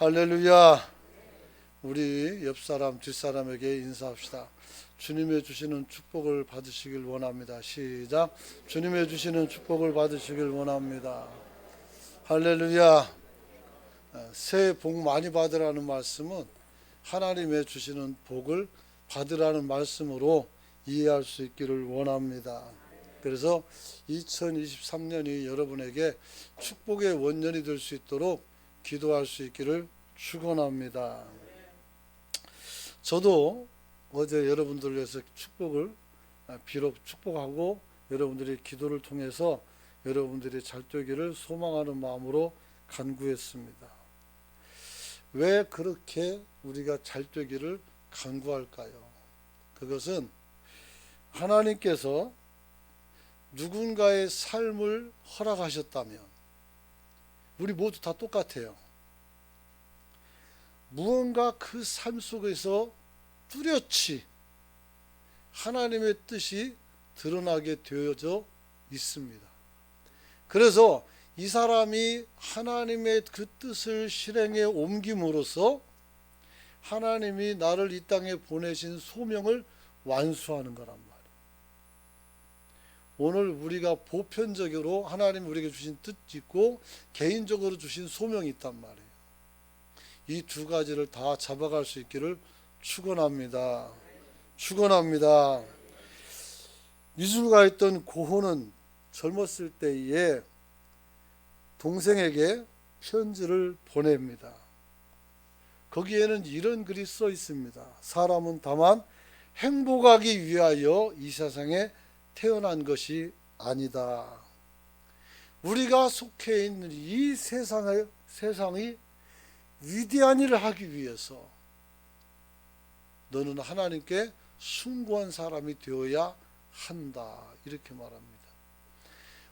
할렐루야. 우리 옆사람 뒷사람에게 인사합시다. 주님의 주시는 축복을 받으시길 원합니다. 시작. 주님의 주시는 축복을 받으시길 원합니다. 할렐루야. 새해 복 많이 받으라는 말씀은 하나님의 주시는 복을 받으라는 말씀으로 이해할 수 있기를 원합니다. 그래서 2023년이 여러분에게 축복의 원년이 될 수 있도록 기도할 수 있기를 축원합니다. 저도 어제 여러분들을 위해서 축복을 비록 축복하고 여러분들이 기도를 통해서 여러분들이 잘 되기를 소망하는 마음으로 간구했습니다. 왜 그렇게 우리가 잘 되기를 간구할까요? 그것은 하나님께서 누군가의 삶을 허락하셨다면 우리 모두 다 똑같아요. 무언가 그 삶 속에서 뚜렷이 하나님의 뜻이 드러나게 되어져 있습니다. 그래서 이 사람이 하나님의 그 뜻을 실행에 옮김으로써 하나님이 나를 이 땅에 보내신 소명을 완수하는 거란 말이에요. 오늘 우리가 보편적으로 하나님 우리에게 주신 뜻 있고 개인적으로 주신 소명이 있단 말이에요. 이 두 가지를 다 잡아갈 수 있기를 축원합니다. 축원합니다. 미술가였던 고흐는 젊었을 때에 동생에게 편지를 보냅니다. 거기에는 이런 글이 써 있습니다. 사람은 다만 행복하기 위하여 이 세상에 태어난 것이 아니다. 우리가 속해 있는 이 세상이 위대한 일을 하기 위해서 너는 하나님께 숭고한 사람이 되어야 한다. 이렇게 말합니다.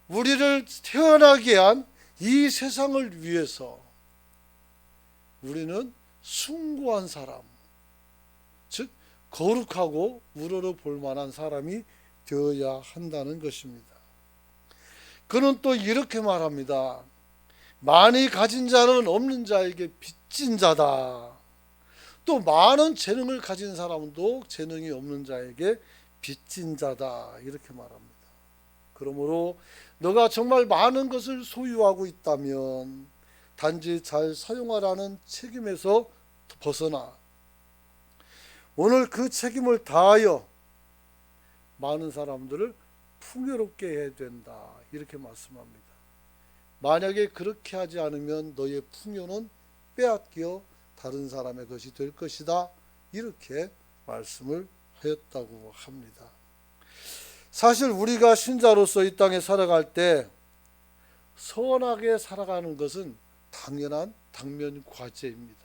우리를 태어나게 한 이 세상을 위해서 우리는 숭고한 사람, 즉 거룩하고 우러러 볼 만한 사람이 되어야 한다는 것입니다. 그는 또 이렇게 말합니다. 많이 가진 자는 없는 자에게 빚진 자다. 또 많은 재능을 가진 사람도 재능이 없는 자에게 빚진 자다. 이렇게 말합니다. 그러므로 너가 정말 많은 것을 소유하고 있다면 단지 잘 사용하라는 책임에서 벗어나 오늘 그 책임을 다하여 많은 사람들을 풍요롭게 해야 된다. 이렇게 말씀합니다. 만약에 그렇게 하지 않으면 너의 풍요는 빼앗겨 다른 사람의 것이 될 것이다. 이렇게 말씀을 하였다고 합니다. 사실 우리가 신자로서 이 땅에 살아갈 때 선하게 살아가는 것은 당연한 당면 과제입니다.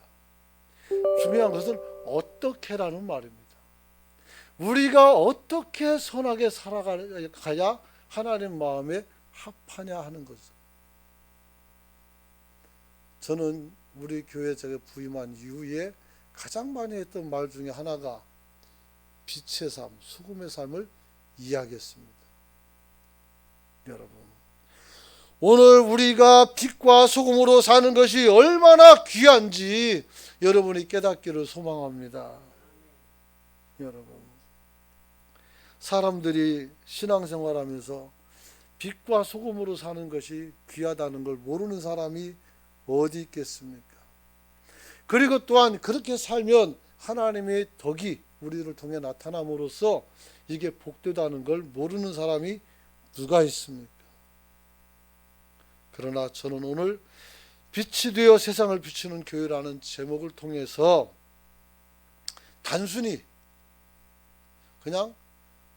중요한 것은 어떻게라는 말입니다. 우리가 어떻게 선하게 살아가야 하나님 마음에 합하냐 하는 거죠. 저는 우리 교회 제가 부임한 이후에 가장 많이 했던 말 중에 하나가 빛의 삶, 소금의 삶을 이야기했습니다. 여러분, 오늘 우리가 빛과 소금으로 사는 것이 얼마나 귀한지 여러분이 깨닫기를 소망합니다. 여러분, 사람들이 신앙생활하면서 빛과 소금으로 사는 것이 귀하다는 걸 모르는 사람이 어디 있겠습니까? 그리고 또한 그렇게 살면 하나님의 덕이 우리를 통해 나타남으로써 이게 복되다는 걸 모르는 사람이 누가 있습니까? 그러나 저는 오늘 빛이 되어 세상을 비추는 교회라는 제목을 통해서 단순히 그냥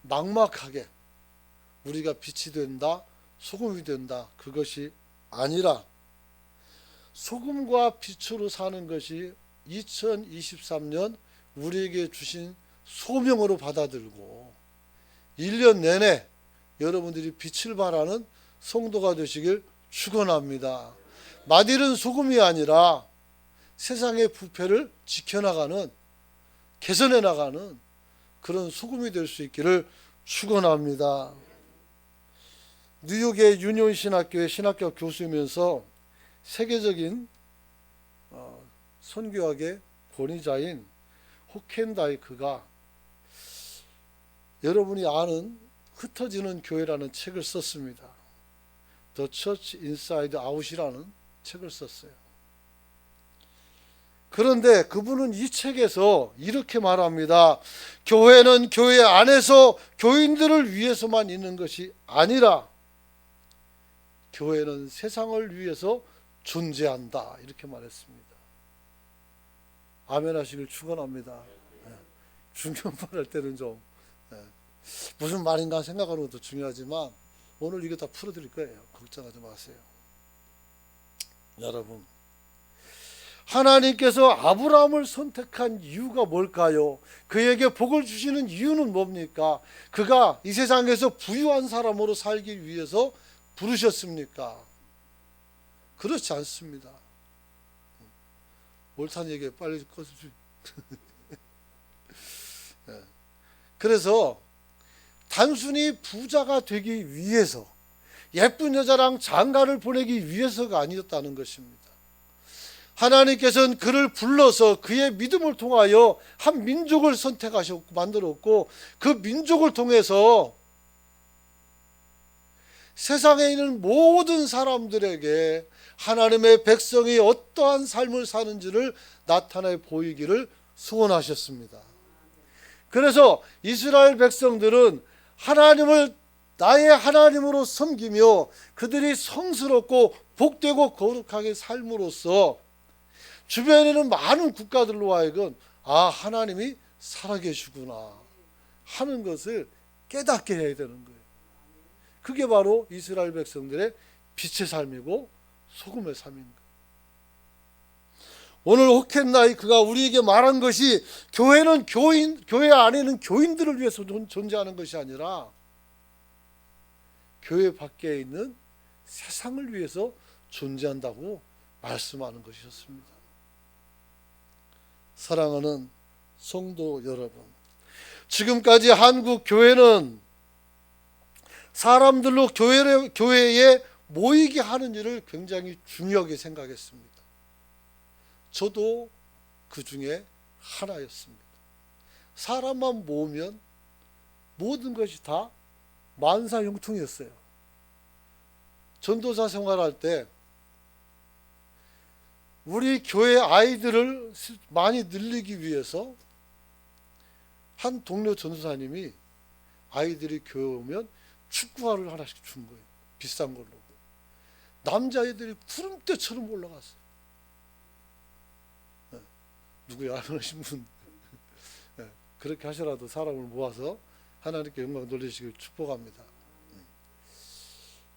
막막하게 우리가 빛이 된다, 소금이 된다, 그것이 아니라 소금과 빛으로 사는 것이 2023년 우리에게 주신 소명으로 받아들고 1년 내내 여러분들이 빛을 발하는 성도가 되시길 축원합니다. 마딜은 소금이 아니라 세상의 부패를 지켜나가는, 개선해 나가는 그런 소금이 될 수 있기를 축원합니다. 뉴욕의 유니온 신학교의 신학교 교수이면서 세계적인 선교학의 권위자인 호켄다이크가 여러분이 아는 흩어지는 교회라는 책을 썼습니다. The Church Inside Out이라는 책을 썼어요. 그런데 그분은 이 책에서 이렇게 말합니다. 교회는 교회 안에서 교인들을 위해서만 있는 것이 아니라 교회는 세상을 위해서 존재한다. 이렇게 말했습니다. 아멘 하시길 축원합니다. 중요한 말 할 때는 좀 무슨 말인가 생각하는 것도 중요하지만 오늘 이거 다 풀어드릴 거예요. 걱정하지 마세요. 여러분, 하나님께서 아브라함을 선택한 이유가 뭘까요? 그에게 복을 주시는 이유는 뭡니까? 그가 이 세상에서 부유한 사람으로 살기 위해서 부르셨습니까? 그렇지 않습니다. 옳다는 얘기 빨리 꺼주세요. 그래서 단순히 부자가 되기 위해서, 예쁜 여자랑 장가를 보내기 위해서가 아니었다는 것입니다. 하나님께서는 그를 불러서 그의 믿음을 통하여 한 민족을 선택하셨고 만들었고, 그 민족을 통해서 세상에 있는 모든 사람들에게 하나님의 백성이 어떠한 삶을 사는지를 나타내 보이기를 소원하셨습니다. 그래서 이스라엘 백성들은 하나님을 나의 하나님으로 섬기며 그들이 성스럽고 복되고 거룩하게 삶으로써 주변에 있는 많은 국가들로 하여금 하나님이 살아계시구나 하는 것을 깨닫게 해야 되는 거예요. 그게 바로 이스라엘 백성들의 빛의 삶이고 소금의 삶인 거예요. 오늘 호켄나이크가 우리에게 말한 것이 교회는 교회 안에는 교인들을 위해서 존재하는 것이 아니라 교회 밖에 있는 세상을 위해서 존재한다고 말씀하는 것이었습니다. 사랑하는 성도 여러분, 지금까지 한국 교회는 사람들로 교회에 모이게 하는 일을 굉장히 중요하게 생각했습니다. 저도 그 중에 하나였습니다. 사람만 모으면 모든 것이 다 만사형통이었어요. 전도사 생활할 때 우리 교회 아이들을 많이 늘리기 위해서 한 동료 전도사님이 아이들이 교회 오면 축구화를 하나씩 준 거예요. 비싼 걸로. 남자애들이 구름대처럼 올라갔어요. 누구야? 하신 분. 그렇게 하셔라도 사람을 모아서 하나님께 영광 돌리시길 축복합니다.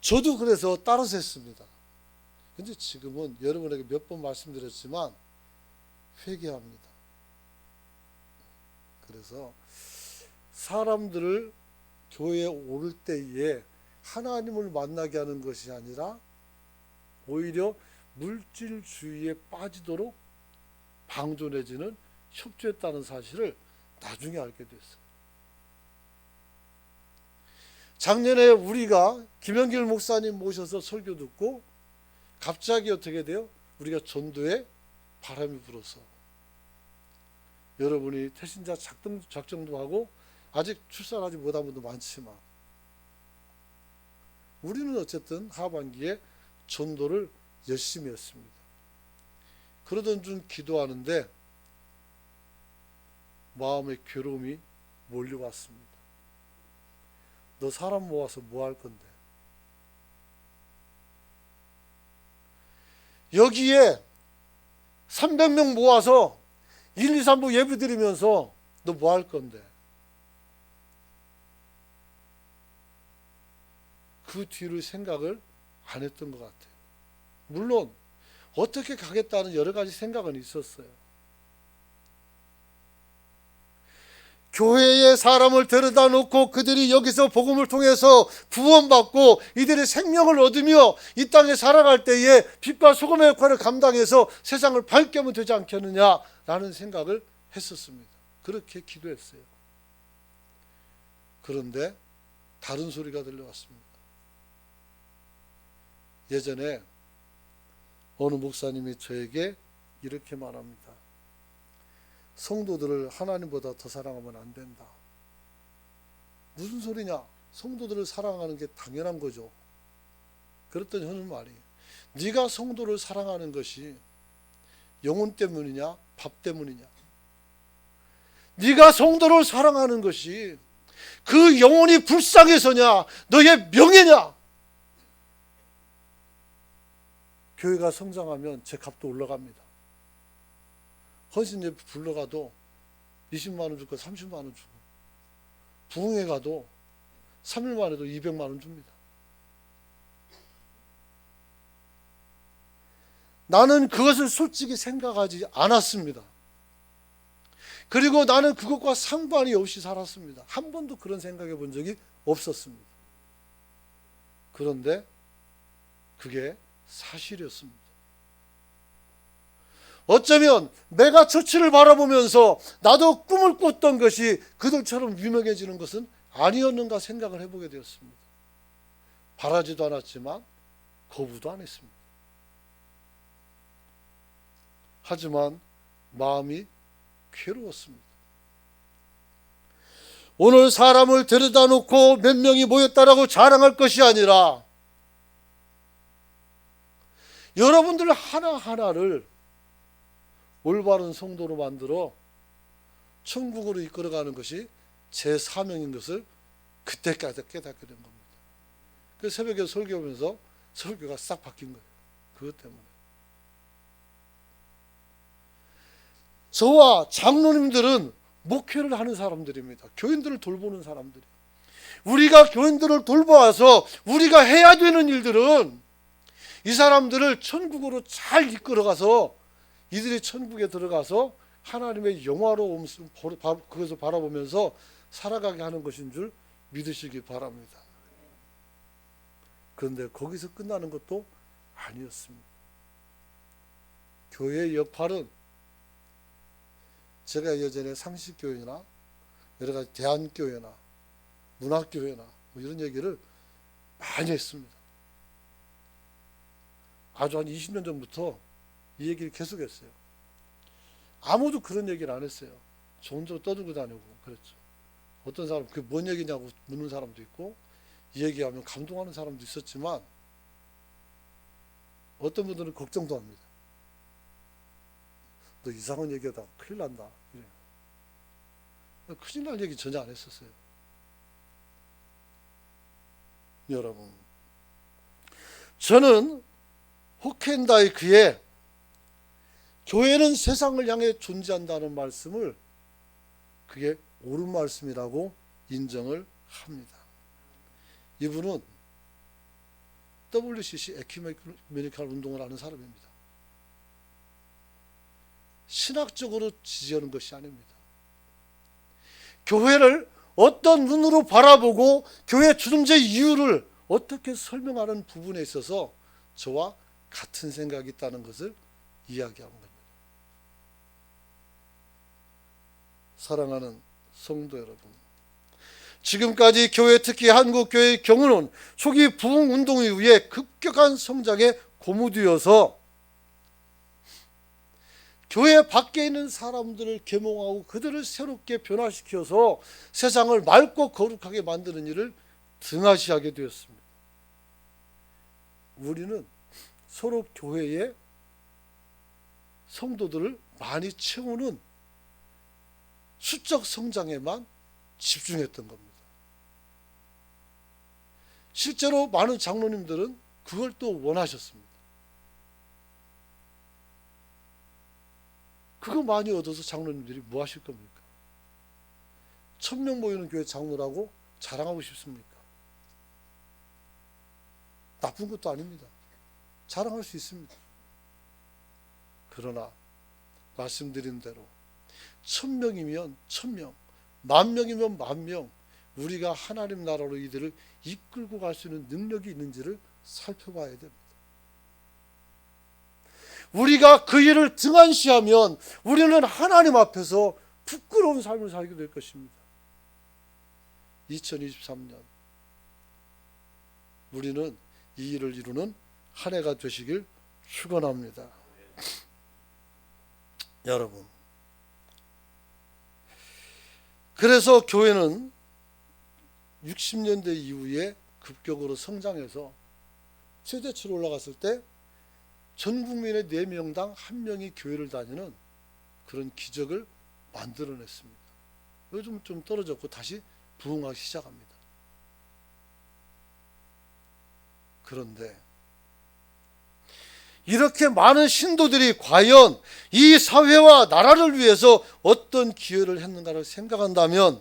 저도 그래서 따라서 했습니다. 근데 지금은 여러분에게 몇 번 말씀드렸지만 회개합니다. 그래서 사람들을 교회에 오를 때에 하나님을 만나게 하는 것이 아니라 오히려 물질주의에 빠지도록 방조 내지는 협조했다는 사실을 나중에 알게 됐어요. 작년에 우리가 김영길 목사님 모셔서 설교 듣고 갑자기 어떻게 돼요? 우리가 전도에 바람이 불어서 여러분이 태신자 작정도 하고 아직 출산하지 못한 분도 많지만 우리는 어쨌든 하반기에 전도를 열심히 했습니다. 그러던 중 기도하는데 마음의 괴로움이 몰려왔습니다. 너 사람 모아서 뭐 할 건데? 여기에 300명 모아서 1, 2, 3부 예배 드리면서 너 뭐 할 건데? 그 뒤를 생각을 안 했던 것 같아요. 물론 어떻게 가겠다는 여러 가지 생각은 있었어요. 교회에 사람을 데려다 놓고 그들이 여기서 복음을 통해서 구원받고 이들의 생명을 얻으며 이 땅에 살아갈 때에 빛과 소금의 역할을 감당해서 세상을 밝게 하면 되지 않겠느냐라는 생각을 했었습니다. 그렇게 기도했어요. 그런데 다른 소리가 들려왔습니다. 예전에 어느 목사님이 저에게 이렇게 말합니다. 성도들을 하나님보다 더 사랑하면 안 된다. 무슨 소리냐? 성도들을 사랑하는 게 당연한 거죠. 그랬더니 하는 말이, 네가 성도를 사랑하는 것이 영혼 때문이냐 밥 때문이냐? 네가 성도를 사랑하는 것이 그 영혼이 불쌍해서냐 너의 명예냐? 교회가 성장하면 제 값도 올라갑니다. 헌신 예배 불러가도 20만 원 주고 30만 원 주고, 부흥회 가도 3일 만에도 200만 원 줍니다. 나는 그것을 솔직히 생각하지 않았습니다. 그리고 나는 그것과 상관이 없이 살았습니다. 한 번도 그런 생각해 본 적이 없었습니다. 그런데 그게 사실이었습니다. 어쩌면 내가 처치를 바라보면서 나도 꿈을 꿨던 것이 그들처럼 유명해지는 것은 아니었는가 생각을 해보게 되었습니다. 바라지도 않았지만 거부도 안 했습니다. 하지만 마음이 괴로웠습니다. 오늘 사람을 데려다 놓고 몇 명이 모였다라고 자랑할 것이 아니라 여러분들 하나하나를 올바른 성도로 만들어 천국으로 이끌어가는 것이 제 사명인 것을 그때까지 깨닫게 된 겁니다. 그래서 새벽에 설교하면서 설교가 싹 바뀐 거예요. 그것 때문에. 저와 장로님들은 목회를 하는 사람들입니다. 교인들을 돌보는 사람들이에요. 우리가 교인들을 돌보아서 우리가 해야 되는 일들은 이 사람들을 천국으로 잘 이끌어가서 이들이 천국에 들어가서 하나님의 영화로움 그것을 바라보면서 살아가게 하는 것인 줄 믿으시기 바랍니다. 그런데 거기서 끝나는 것도 아니었습니다. 교회의 역할은 제가 예전에 상식교회나 여러 가지 대안교회나 문학교회나 뭐 이런 얘기를 많이 했습니다. 아주 한 20년 전부터 이 얘기를 계속했어요. 아무도 그런 얘기를 안 했어요. 저 혼자 떠들고 다니고 그랬죠. 어떤 사람 그게 뭔 얘기냐고 묻는 사람도 있고 이 얘기하면 감동하는 사람도 있었지만 어떤 분들은 걱정도 합니다. 너 이상한 얘기하다가 큰일 난다. 이래요. 큰일 날 얘기 전혀 안 했었어요. 여러분, 저는 호켄다이크의 교회는 세상을 향해 존재한다는 말씀을 그게 옳은 말씀이라고 인정을 합니다. 이분은 WCC 에큐메니컬 운동을 하는 사람입니다. 신학적으로 지지하는 것이 아닙니다. 교회를 어떤 눈으로 바라보고 교회 존재 이유를 어떻게 설명하는 부분에 있어서 저와 같은 생각이 있다는 것을 이야기하는 겁니다. 사랑하는 성도 여러분, 지금까지 교회, 특히 한국교회의 경우는 초기 부흥운동 이후에 급격한 성장에 고무되어서 교회 밖에 있는 사람들을 계몽하고 그들을 새롭게 변화시켜서 세상을 맑고 거룩하게 만드는 일을 등한시하게 되었습니다. 우리는 서로 교회의 성도들을 많이 채우는 수적 성장에만 집중했던 겁니다. 실제로 많은 장로님들은 그걸 또 원하셨습니다. 그거 많이 얻어서 장로님들이 뭐 하실 겁니까? 1000명 모이는 교회 장로라고 자랑하고 싶습니까? 나쁜 것도 아닙니다. 자랑할 수 있습니다. 그러나 말씀드린 대로 1000명이면 1000명, 10,000명이면 10,000명, 우리가 하나님 나라로 이들을 이끌고 갈 수 있는 능력이 있는지를 살펴봐야 됩니다. 우리가 그 일을 등한시하면 우리는 하나님 앞에서 부끄러운 삶을 살게 될 것입니다. 2023년 우리는 이 일을 이루는 한 해가 되시길 축원합니다. 여러분, 그래서 교회는 60년대 이후에 급격으로 성장해서 최대치로 올라갔을 때 전 국민의 4명당 1명이 교회를 다니는 그런 기적을 만들어냈습니다. 요즘 좀 떨어졌고 다시 부흥하기 시작합니다. 그런데 이렇게 많은 신도들이 과연 이 사회와 나라를 위해서 어떤 기여를 했는가를 생각한다면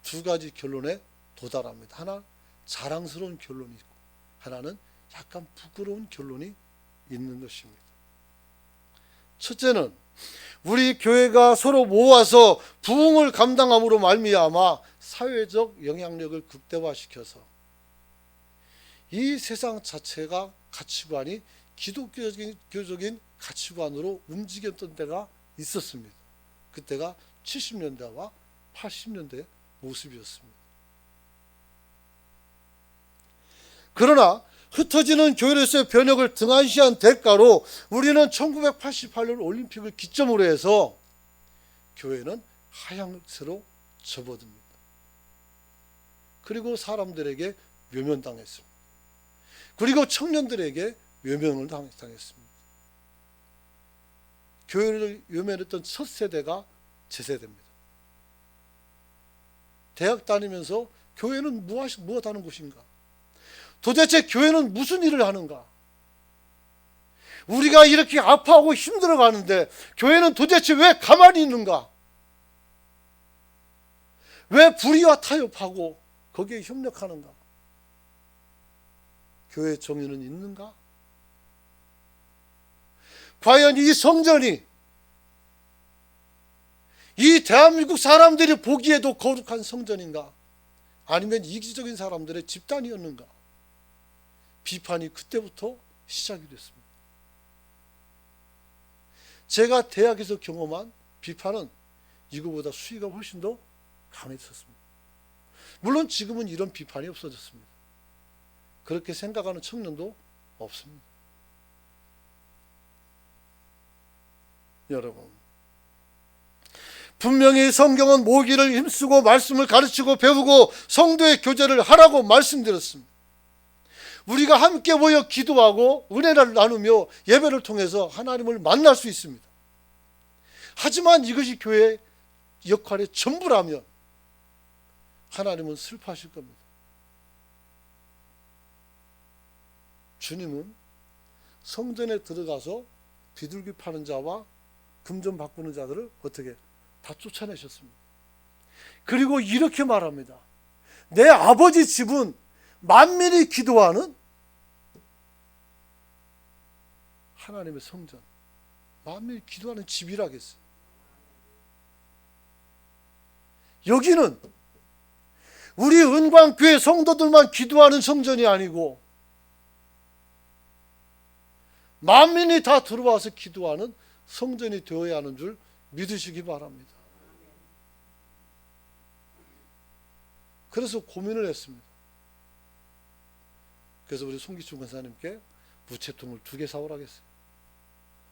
두 가지 결론에 도달합니다. 하나, 자랑스러운 결론이 있고, 하나는 약간 부끄러운 결론이 있는 것입니다. 첫째는 우리 교회가 서로 모아서 부흥을 감당함으로 말미암아 사회적 영향력을 극대화시켜서 이 세상 자체가 가치관이 기독교적인 가치관으로 움직였던 때가 있었습니다. 그때가 70년대와 80년대의 모습이었습니다. 그러나 흩어지는 교회로서의 변혁을 등한시한 대가로 우리는 1988년 올림픽을 기점으로 해서 교회는 하향세로 접어듭니다. 그리고 사람들에게 외면당했습니다. 그리고 청년들에게 외면을 당했습니다. 교회를 외면했던 첫 세대가 제 세대입니다. 대학 다니면서 교회는 무엇 하는 곳인가? 도대체 교회는 무슨 일을 하는가? 우리가 이렇게 아파하고 힘들어 가는데 교회는 도대체 왜 가만히 있는가? 왜 불의와 타협하고 거기에 협력하는가? 교회의 정의는 있는가? 과연 이 성전이 이 대한민국 사람들이 보기에도 거룩한 성전인가? 아니면 이기적인 사람들의 집단이었는가? 비판이 그때부터 시작이 됐습니다. 제가 대학에서 경험한 비판은 이거보다 수위가 훨씬 더 강했었습니다. 물론 지금은 이런 비판이 없어졌습니다. 그렇게 생각하는 청년도 없습니다. 여러분, 분명히 성경은 모기를 힘쓰고 말씀을 가르치고 배우고 성도의 교제를 하라고 말씀드렸습니다. 우리가 함께 모여 기도하고 은혜를 나누며 예배를 통해서 하나님을 만날 수 있습니다. 하지만 이것이 교회의 역할의 전부라면 하나님은 슬퍼하실 겁니다. 주님은 성전에 들어가서 비둘기 파는 자와 금전 바꾸는 자들을 어떻게 다 쫓아내셨습니다. 그리고 이렇게 말합니다. 내 아버지 집은 만민이 기도하는 하나님의 성전, 만민이 기도하는 집이라겠어요. 여기는 우리 은광교회 성도들만 기도하는 성전이 아니고 만민이 다 들어와서 기도하는 성전이 되어야 하는 줄 믿으시기 바랍니다. 그래서 고민을 했습니다. 그래서 우리 송기춘 권사님께 무채통을 2개 사오라고 했어요.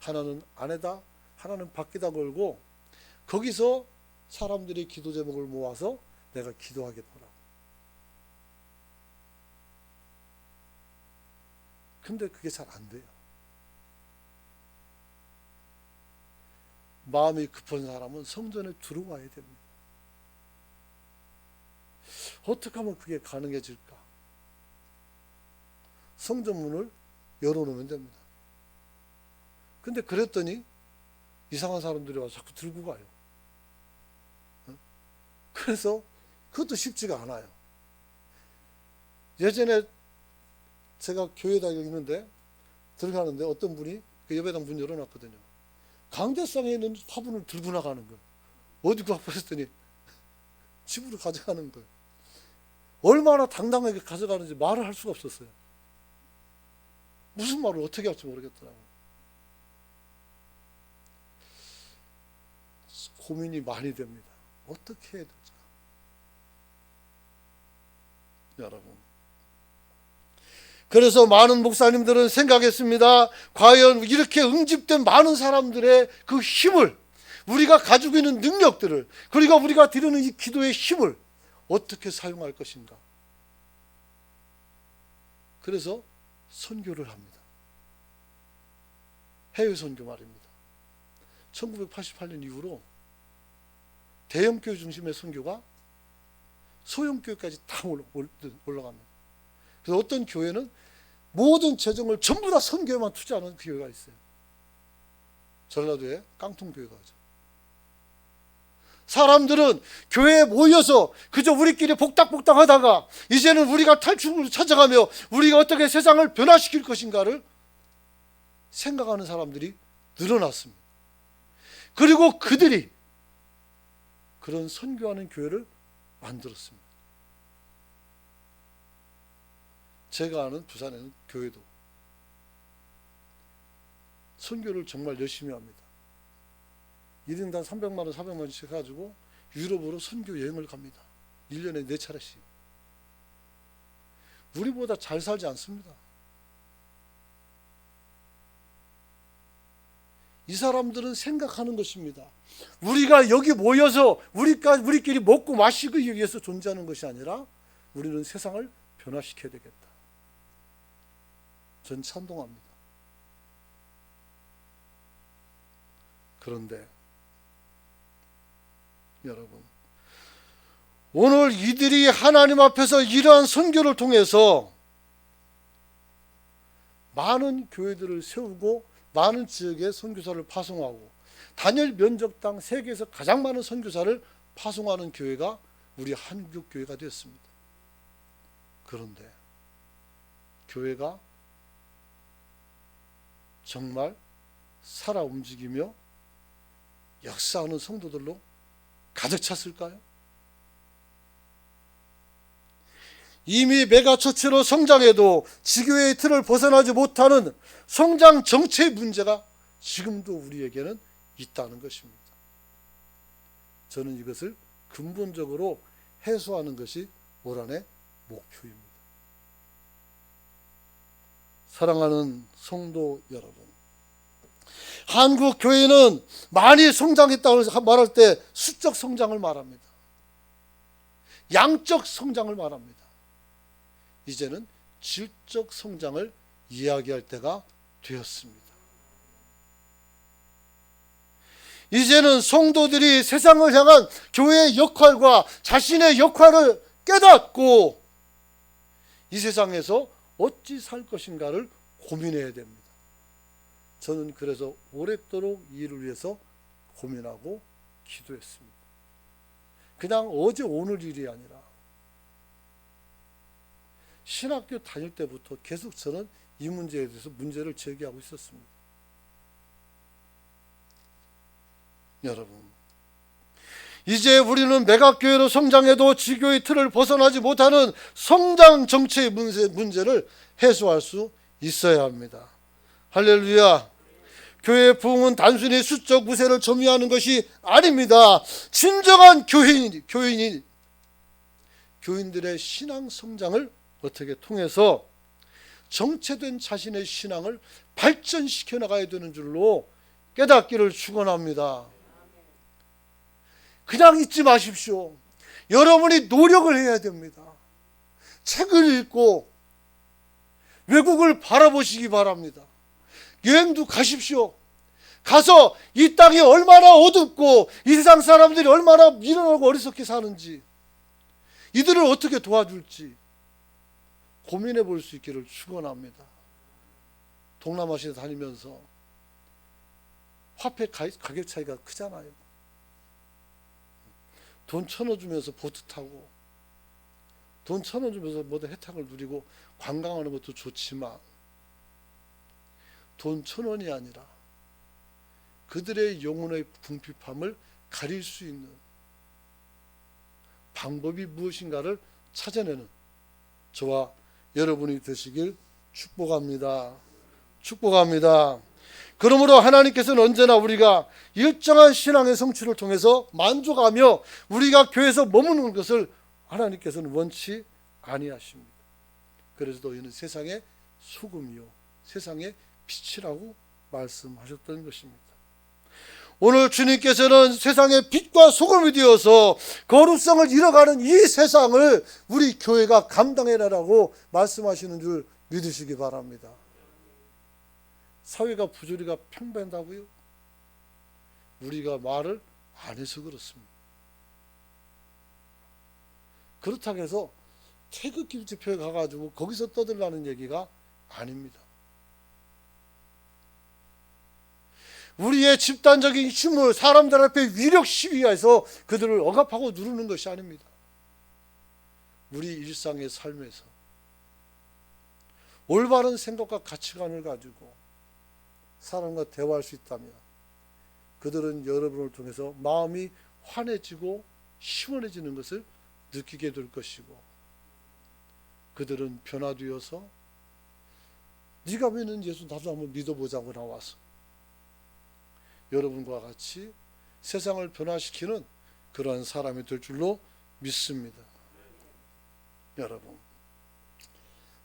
하나는 안에다, 하나는 밖에다 걸고 거기서 사람들이 기도 제목을 모아서 내가 기도하겠노라. 근데 그게 잘 안 돼요. 마음이 급한 사람은 성전에 들어와야 됩니다. 어떻게 하면 그게 가능해질까? 성전 문을 열어놓으면 됩니다. 근데 그랬더니 이상한 사람들이 와서 자꾸 들고 가요. 그래서 그것도 쉽지가 않아요. 예전에 제가 교회 다니는데 들어가는데 어떤 분이 그 예배당 문 열어놨거든요. 강대상에 있는 화분을 들고 나가는 거예요. 어디 구합했더니 집으로 가져가는 거예요. 얼마나 당당하게 가져가는지 말을 할 수가 없었어요. 무슨 말을 어떻게 할지 모르겠더라고요. 고민이 많이 됩니다. 어떻게 해야 될까? 여러분, 그래서 많은 목사님들은 생각했습니다. 과연 이렇게 응집된 많은 사람들의 그 힘을, 우리가 가지고 있는 능력들을, 그리고 우리가 드리는 이 기도의 힘을 어떻게 사용할 것인가. 그래서 선교를 합니다. 해외 선교 말입니다. 1988년 이후로 대형교회 중심의 선교가 소형교회까지 다 올라갑니다. 그래서 어떤 교회는 모든 재정을 전부 다 선교에만 투자하는 교회가 있어요. 전라도에 깡통교회가 하죠. 사람들은 교회에 모여서 그저 우리끼리 복닥복닥 하다가 이제는 우리가 탈출구를 찾아가며 우리가 어떻게 세상을 변화시킬 것인가를 생각하는 사람들이 늘어났습니다. 그리고 그들이 그런 선교하는 교회를 만들었습니다. 제가 아는 부산에는 교회도 선교를 정말 열심히 합니다. 1인당 300만 원, 400만 원씩 해가지고 유럽으로 선교 여행을 갑니다. 1년에 4차례씩. 우리보다 잘 살지 않습니다. 이 사람들은 생각하는 것입니다. 우리가 여기 모여서 우리끼리 먹고 마시기 위해서 존재하는 것이 아니라 우리는 세상을 변화시켜야 되겠다. 전 찬동합니다. 그런데 여러분, 오늘 이들이 하나님 앞에서 이러한 선교를 통해서 많은 교회들을 세우고 많은 지역에 선교사를 파송하고 단일 면적당 세계에서 가장 많은 선교사를 파송하는 교회가 우리 한국교회가 되었습니다. 그런데 교회가 정말 살아 움직이며 역사하는 성도들로 가득 찼을까요? 이미 메가처치로 성장해도 지교회의 틀을 벗어나지 못하는 성장 정체의 문제가 지금도 우리에게는 있다는 것입니다. 저는 이것을 근본적으로 해소하는 것이 올 한해 목표입니다. 사랑하는 성도 여러분, 한국 교회는 많이 성장했다고 말할 때 수적 성장을 말합니다. 양적 성장을 말합니다. 이제는 질적 성장을 이야기할 때가 되었습니다. 이제는 성도들이 세상을 향한 교회의 역할과 자신의 역할을 깨닫고 이 세상에서 어찌 살 것인가를 고민해야 됩니다. 저는 그래서 오랫도록 이 일을 위해서 고민하고 기도했습니다. 그냥 어제 오늘 일이 아니라 신학교 다닐 때부터 계속 저는 이 문제에 대해서 문제를 제기하고 있었습니다. 여러분, 이제 우리는 매각교회로 성장해도 지교의 틀을 벗어나지 못하는 성장 정체의 문제를 해소할 수 있어야 합니다. 할렐루야. 교회의 부흥은 단순히 수적 우세를 점유하는 것이 아닙니다. 진정한 교인들의 신앙 성장을 어떻게 통해서 정체된 자신의 신앙을 발전시켜 나가야 되는 줄로 깨닫기를 축원합니다. 그냥 잊지 마십시오. 여러분이 노력을 해야 됩니다. 책을 읽고 외국을 바라보시기 바랍니다. 여행도 가십시오. 가서 이 땅이 얼마나 어둡고 이 세상 사람들이 얼마나 미련하고 어리석게 사는지, 이들을 어떻게 도와줄지 고민해 볼 수 있기를 축원합니다. 동남아시아 다니면서 화폐 가격 차이가 크잖아요. 돈 1,000원 주면서 보트 타고 돈 1,000원 주면서 모든 혜택을 누리고 관광하는 것도 좋지만 돈 1,000원이 아니라 그들의 영혼의 궁핍함을 가릴 수 있는 방법이 무엇인가를 찾아내는 저와 여러분이 되시길 축복합니다. 축복합니다. 그러므로 하나님께서는 언제나 우리가 일정한 신앙의 성취를 통해서 만족하며 우리가 교회에서 머무는 것을 하나님께서는 원치 아니하십니다. 그래서 너희는 세상에 소금이요 세상의 빛이라고 말씀하셨던 것입니다. 오늘 주님께서는 세상의 빛과 소금이 되어서 거룩성을 잃어가는 이 세상을 우리 교회가 감당해라라고 말씀하시는 줄 믿으시기 바랍니다. 사회가 부조리가 팽배한다고요? 우리가 말을 안 해서 그렇습니다. 그렇다고 해서 태극기 집회에 가가지고 거기서 떠들라는 얘기가 아닙니다. 우리의 집단적인 힘을 사람들 앞에 위력 시위해서 그들을 억압하고 누르는 것이 아닙니다. 우리 일상의 삶에서 올바른 생각과 가치관을 가지고 사람과 대화할 수 있다면 그들은 여러분을 통해서 마음이 환해지고 시원해지는 것을 느끼게 될 것이고 그들은 변화되어서 네가 믿는 예수 나도 한번 믿어보자고 나와서 여러분과 같이 세상을 변화시키는 그러한 사람이 될 줄로 믿습니다. 여러분,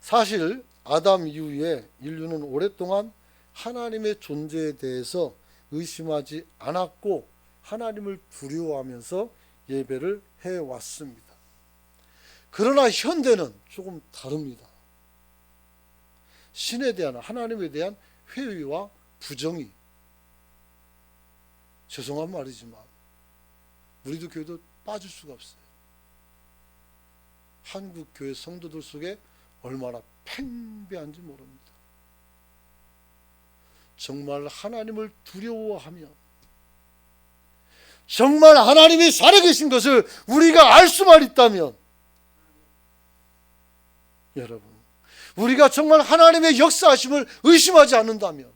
사실 아담 이후에 인류는 오랫동안 하나님의 존재에 대해서 의심하지 않았고 하나님을 두려워하면서 예배를 해왔습니다. 그러나 현대는 조금 다릅니다. 신에 대한 하나님에 대한 회의와 부정이 죄송한 말이지만 우리도 교회도 빠질 수가 없어요. 한국 교회 성도들 속에 얼마나 팽배한지 모릅니다. 정말 하나님을 두려워하면 정말 하나님이 살아계신 것을 우리가 알 수만 있다면 여러분 우리가 정말 하나님의 역사하심을 의심하지 않는다면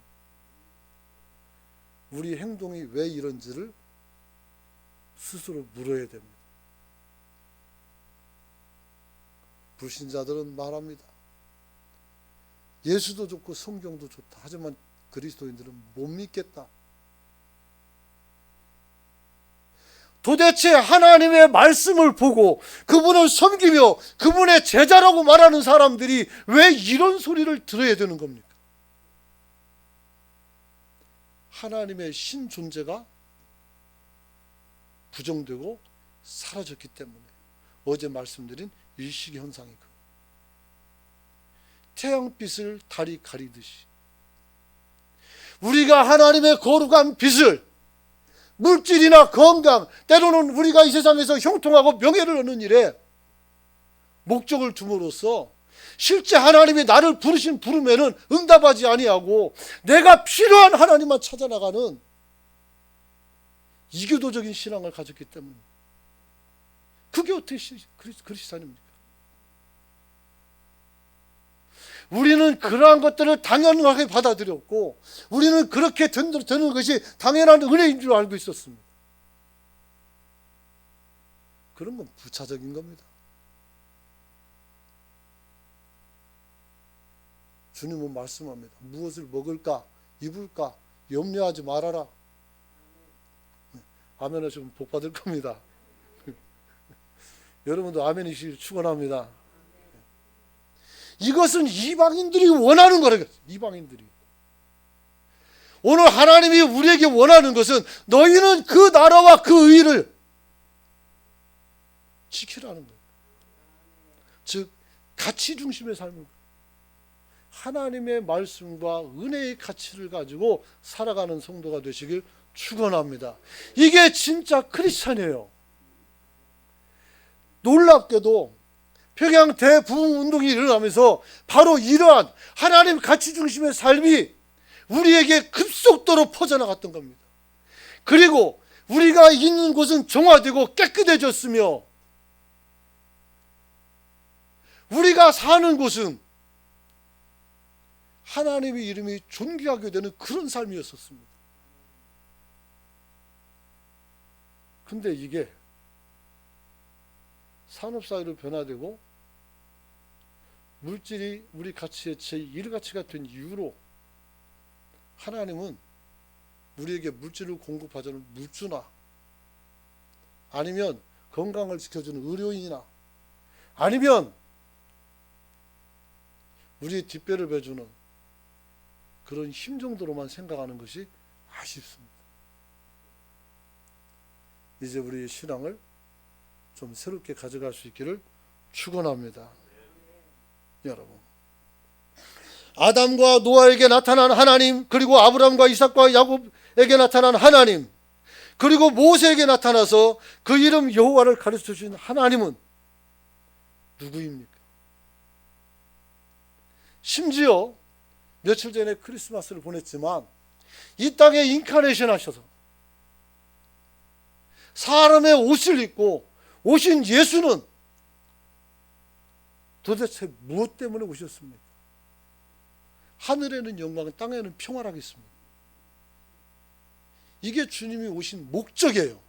우리 행동이 왜 이런지를 스스로 물어야 됩니다. 불신자들은 말합니다. 예수도 좋고 성경도 좋다. 하지만 그리스도인들은 못 믿겠다. 도대체 하나님의 말씀을 보고 그분을 섬기며 그분의 제자라고 말하는 사람들이 왜 이런 소리를 들어야 되는 겁니까? 하나님의 신 존재가 부정되고 사라졌기 때문에 어제 말씀드린 일시기 현상이고 태양빛을 달이 가리듯이 우리가 하나님의 거룩한 빛을 물질이나 건강 때로는 우리가 이 세상에서 형통하고 명예를 얻는 일에 목적을 둠으로써 실제 하나님이 나를 부르신 부름에는 응답하지 아니하고 내가 필요한 하나님만 찾아나가는 이교도적인 신앙을 가졌기 때문에 그게 어떻게 그리스도입니까? 우리는 그러한 것들을 당연하게 받아들였고 우리는 그렇게 되는 것이 당연한 은혜인 줄 알고 있었습니다. 그런 건 부차적인 겁니다. 주님은 말씀합니다. 무엇을 먹을까 입을까 염려하지 말아라. 아멘 하시면 복 받을 겁니다. 여러분도 아멘이시길 축원합니다. 이것은 이방인들이 원하는 거래요. 이방인들이. 오늘 하나님이 우리에게 원하는 것은 너희는 그 나라와 그 의를 지키라는 거예요. 즉 가치 중심의 삶을 하나님의 말씀과 은혜의 가치를 가지고 살아가는 성도가 되시길 축원합니다. 이게 진짜 크리스찬이에요. 놀랍게도 평양 대부흥 운동이 일어나면서 바로 이러한 하나님 가치 중심의 삶이 우리에게 급속도로 퍼져나갔던 겁니다. 그리고 우리가 있는 곳은 정화되고 깨끗해졌으며 우리가 사는 곳은 하나님의 이름이 존귀하게 되는 그런 삶이었었습니다. 근데 이게 산업사회로 변화되고 물질이 우리 가치의 제1가치가 된 이후로 하나님은 우리에게 물질을 공급하자는 물주나 아니면 건강을 지켜주는 의료인이나 아니면 우리의 뒷배를 베주는 그런 힘 정도로만 생각하는 것이 아쉽습니다. 이제 우리의 신앙을 좀 새롭게 가져갈 수 있기를 축원합니다. 여러분, 아담과 노아에게 나타난 하나님, 그리고 아브라함과 이삭과 야곱에게 나타난 하나님, 그리고 모세에게 나타나서 그 이름 여호와를 가르쳐 주신 하나님은 누구입니까? 심지어 며칠 전에 크리스마스를 보냈지만 이 땅에 인카네이션 하셔서 사람의 옷을 입고 오신 예수는 도대체 무엇 때문에 오셨습니까? 하늘에는 영광, 땅에는 평화라겠습니다. 이게 주님이 오신 목적이에요.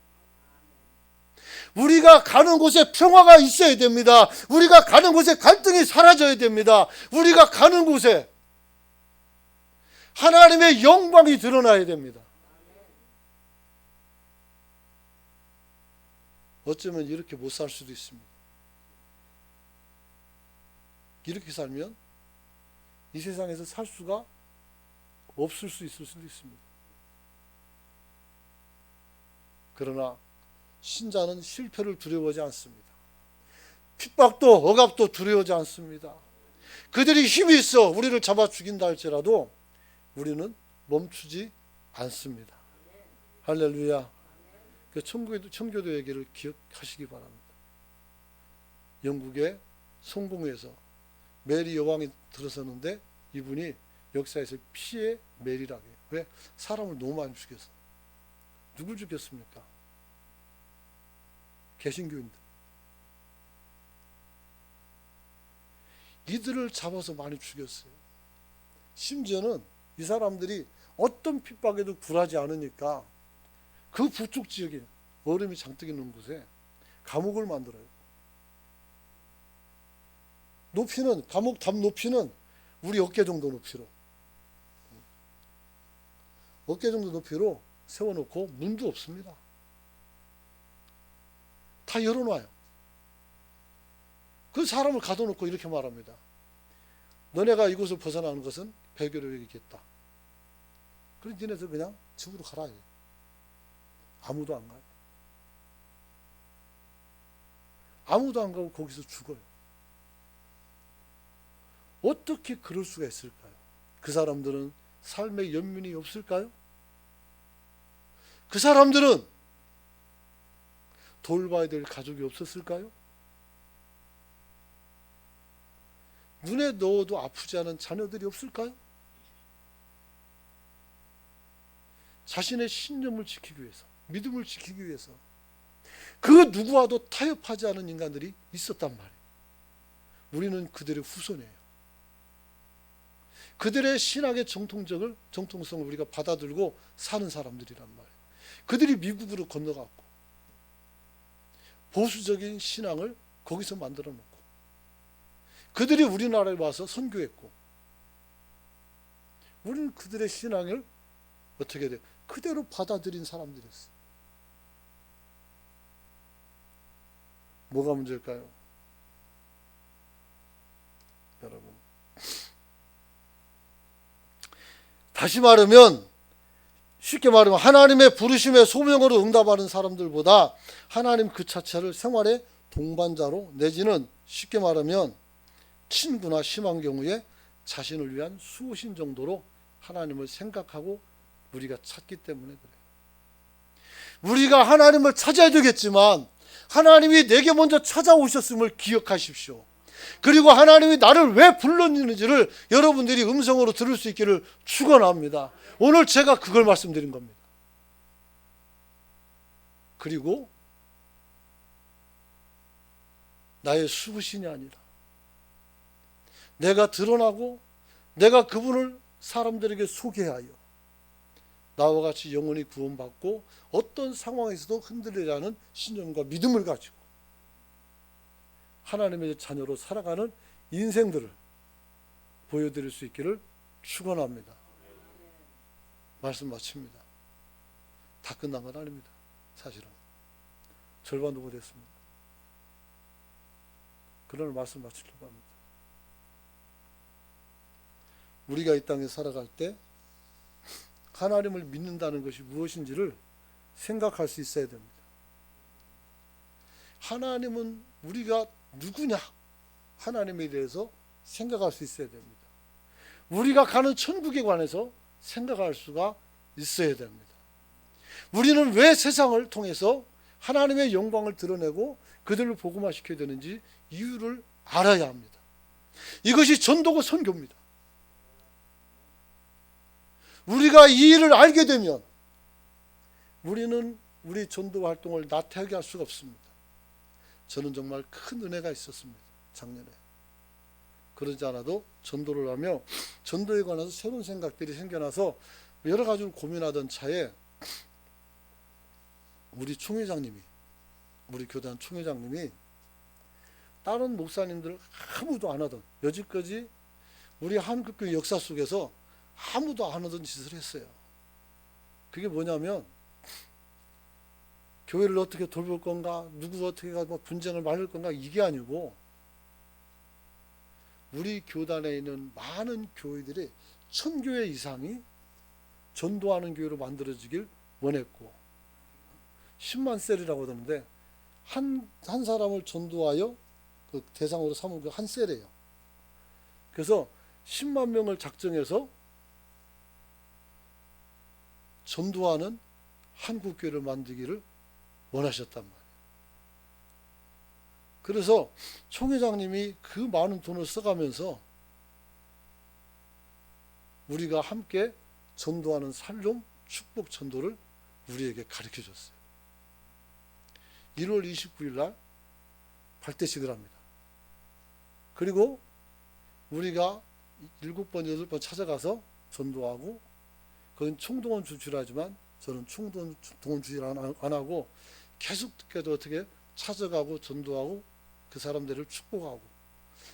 우리가 가는 곳에 평화가 있어야 됩니다. 우리가 가는 곳에 갈등이 사라져야 됩니다. 우리가 가는 곳에 하나님의 영광이 드러나야 됩니다. 어쩌면 이렇게 못 살 수도 있습니다. 이렇게 살면 이 세상에서 살 수가 없을 수 있을 수도 있습니다. 그러나 신자는 실패를 두려워하지 않습니다. 핍박도 억압도 두려워하지 않습니다. 그들이 힘이 있어 우리를 잡아 죽인다 할지라도 우리는 멈추지 않습니다. 할렐루야. 그 청교도 얘기를 기억하시기 바랍니다. 영국의 성공회에서 메리 여왕이 들어섰는데 이분이 역사에서 피의 메리라고 해요. 왜? 사람을 너무 많이 죽여서. 누굴 죽였습니까? 개신교인들. 이들을 잡아서 많이 죽였어요. 심지어는 이 사람들이 어떤 핍박에도 굴하지 않으니까 그 북쪽 지역에 얼음이 잔뜩 있는 곳에 감옥을 만들어요. 높이는, 감옥 담 높이는 우리 어깨 정도 높이로, 어깨 정도 높이로 세워놓고 문도 없습니다. 다 열어놔요. 그 사람을 가둬놓고 이렇게 말합니다. 너네가 이곳을 벗어나는 것은 배교력이겠다. 그래서 니네들 그냥 집으로 가라. 아무도 안 가요. 아무도 안 가고 거기서 죽어요. 어떻게 그럴 수가 있을까요? 그 사람들은 삶의 연민이 없을까요? 그 사람들은 돌봐야 될 가족이 없었을까요? 눈에 넣어도 아프지 않은 자녀들이 없을까요? 자신의 신념을 지키기 위해서, 믿음을 지키기 위해서 그 누구와도 타협하지 않은 인간들이 있었단 말이에요. 우리는 그들의 후손이에요. 그들의 신학의 정통성을 우리가 받아들고 사는 사람들이란 말이에요. 그들이 미국으로 건너갔고 보수적인 신앙을 거기서 만들어 놓고 그들이 우리나라에 와서 선교했고 우리는 그들의 신앙을 어떻게 돼요? 그대로 받아들인 사람들이었어요. 뭐가 문제일까요? 여러분, 다시 말하면, 쉽게 말하면 하나님의 부르심에 소명으로 응답하는 사람들보다 하나님 그 자체를 생활의 동반자로 내지는 쉽게 말하면 친구나 심한 경우에 자신을 위한 수호신 정도로 하나님을 생각하고 우리가 찾기 때문에 그래요. 우리가 하나님을 찾아야 되겠지만 하나님이 내게 먼저 찾아오셨음을 기억하십시오. 그리고 하나님이 나를 왜 불렀는지를 여러분들이 음성으로 들을 수 있기를 축원합니다. 오늘 제가 그걸 말씀드린 겁니다. 그리고 나의 수호신이 아니라 내가 드러나고 내가 그분을 사람들에게 소개하여 나와 같이 영원히 구원받고 어떤 상황에서도 흔들리지 않은 신념과 믿음을 가지고 하나님의 자녀로 살아가는 인생들을 보여드릴 수 있기를 축원합니다. 말씀 마칩니다. 다 끝난 건 아닙니다. 사실은 절반도 못했습니다. 그러나 말씀 마치려고 합니다. 우리가 이 땅에 살아갈 때 하나님을 믿는다는 것이 무엇인지를 생각할 수 있어야 됩니다. 하나님은 우리가 누구냐? 하나님에 대해서 생각할 수 있어야 됩니다. 우리가 가는 천국에 관해서 생각할 수가 있어야 됩니다. 우리는 왜 세상을 통해서 하나님의 영광을 드러내고 그들을 복음화시켜야 되는지 이유를 알아야 합니다. 이것이 전도고 선교입니다. 우리가 이 일을 알게 되면 우리는 우리 전도 활동을 나태하게 할 수가 없습니다. 저는 정말 큰 은혜가 있었습니다. 작년에. 그러지 않아도 전도를 하며 전도에 관해서 새로운 생각들이 생겨나서 여러 가지를 고민하던 차에 우리 총회장님이, 우리 교단 총회장님이 다른 목사님들 아무도 안 하던, 여지까지 우리 한국교회 역사 속에서 아무도 안 하던 짓을 했어요. 그게 뭐냐면 교회를 어떻게 돌볼 건가, 누구 어떻게 가서 분쟁을 말릴 건가, 이게 아니고 우리 교단에 있는 많은 교회들이 1000교회 이상이 전도하는 교회로 만들어지길 원했고, 10만 셀이라고 하던데 한 사람을 전도하여 그 대상으로 삼은 그 한 셀이에요. 그래서 10만 명을 작정해서 전도하는 한국교회를 만들기를 원하셨단 말이에요. 그래서 총회장님이 그 많은 돈을 써가면서 우리가 함께 전도하는 살롬 축복 전도를 우리에게 가르쳐 줬어요. 1월 29일 날 발대식을 합니다. 그리고 우리가 7번, 8번 찾아가서 전도하고, 그건 총동원 주출하지만 저는 총동원 주출 안 하고 계속해서 어떻게 찾아가고 전도하고 그 사람들을 축복하고,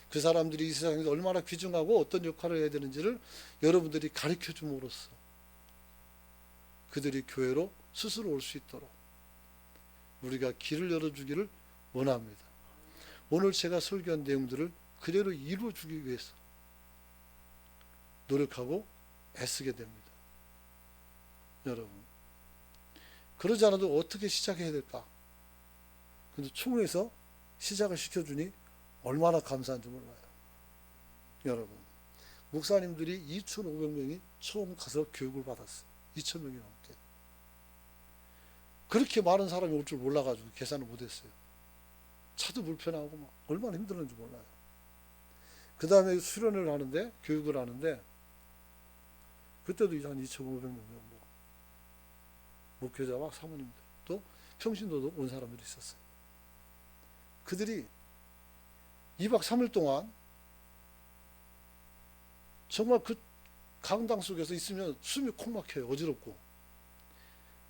그 사람들이 이 세상에서 얼마나 귀중하고 어떤 역할을 해야 되는지를 여러분들이 가르쳐 줌으로써 그들이 교회로 스스로 올 수 있도록 우리가 길을 열어주기를 원합니다. 오늘 제가 설교한 내용들을 그대로 이루어주기 위해서 노력하고 애쓰게 됩니다. 여러분, 그러지 않아도 어떻게 시작해야 될까? 근데 총회에서 시작을 시켜주니 얼마나 감사한지 몰라요. 여러분, 목사님들이 2,500명이 처음 가서 교육을 받았어요. 2,000명이 넘게. 그렇게 많은 사람이 올 줄 몰라가지고 계산을 못했어요. 차도 불편하고 막 얼마나 힘들었는지 몰라요. 그 다음에 수련을 하는데, 교육을 하는데, 그때도 한 2,500명 정도 목회자와 사모님들, 또 평신도도 온 사람들이 있었어요. 그들이 2박 3일 동안 정말 그 강당 속에서 있으면 숨이 콕 막혀요. 어지럽고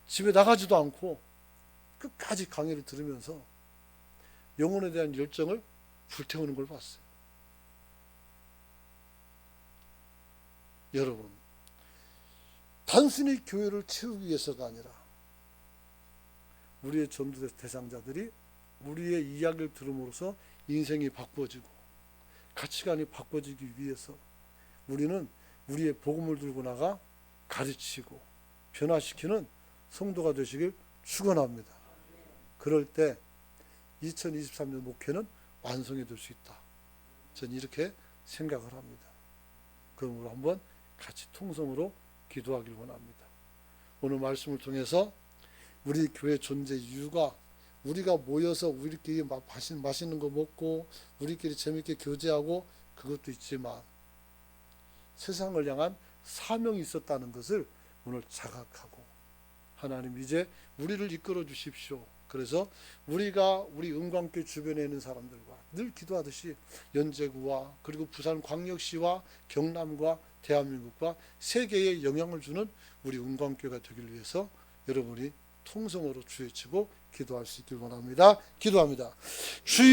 집에 나가지도 않고 끝까지 강의를 들으면서 영혼에 대한 열정을 불태우는 걸 봤어요. 여러분, 단순히 교회를 채우기 위해서가 아니라 우리의 전도 대상자들이 우리의 이야기를 들음으로써 인생이 바꿔지고 가치관이 바꿔지기 위해서 우리는 우리의 복음을 들고 나가 가르치고 변화시키는 성도가 되시길 축원합니다. 그럴 때 2023년 목회는 완성이 될 수 있다. 저는 이렇게 생각을 합니다. 그러므로 한번 같이 통성으로 기도하길 원합니다. 오늘 말씀을 통해서 우리 교회 존재 이유가 우리가 모여서 우리끼리 맛있는 거 먹고 우리끼리 재밌게 교제하고 그것도 있지만 세상을 향한 사명이 있었다는 것을 오늘 자각하고, 하나님 이제 우리를 이끌어 주십시오. 그래서 우리가 우리 은광교 주변에 있는 사람들과 늘 기도하듯이 연제구와 그리고 부산광역시와 경남과 대한민국과 세계에 영향을 주는 우리 은광교가 되기 위해서 여러분이 통성으로 주의치고 기도할 수 있길 원합니다. 기도합니다. 주여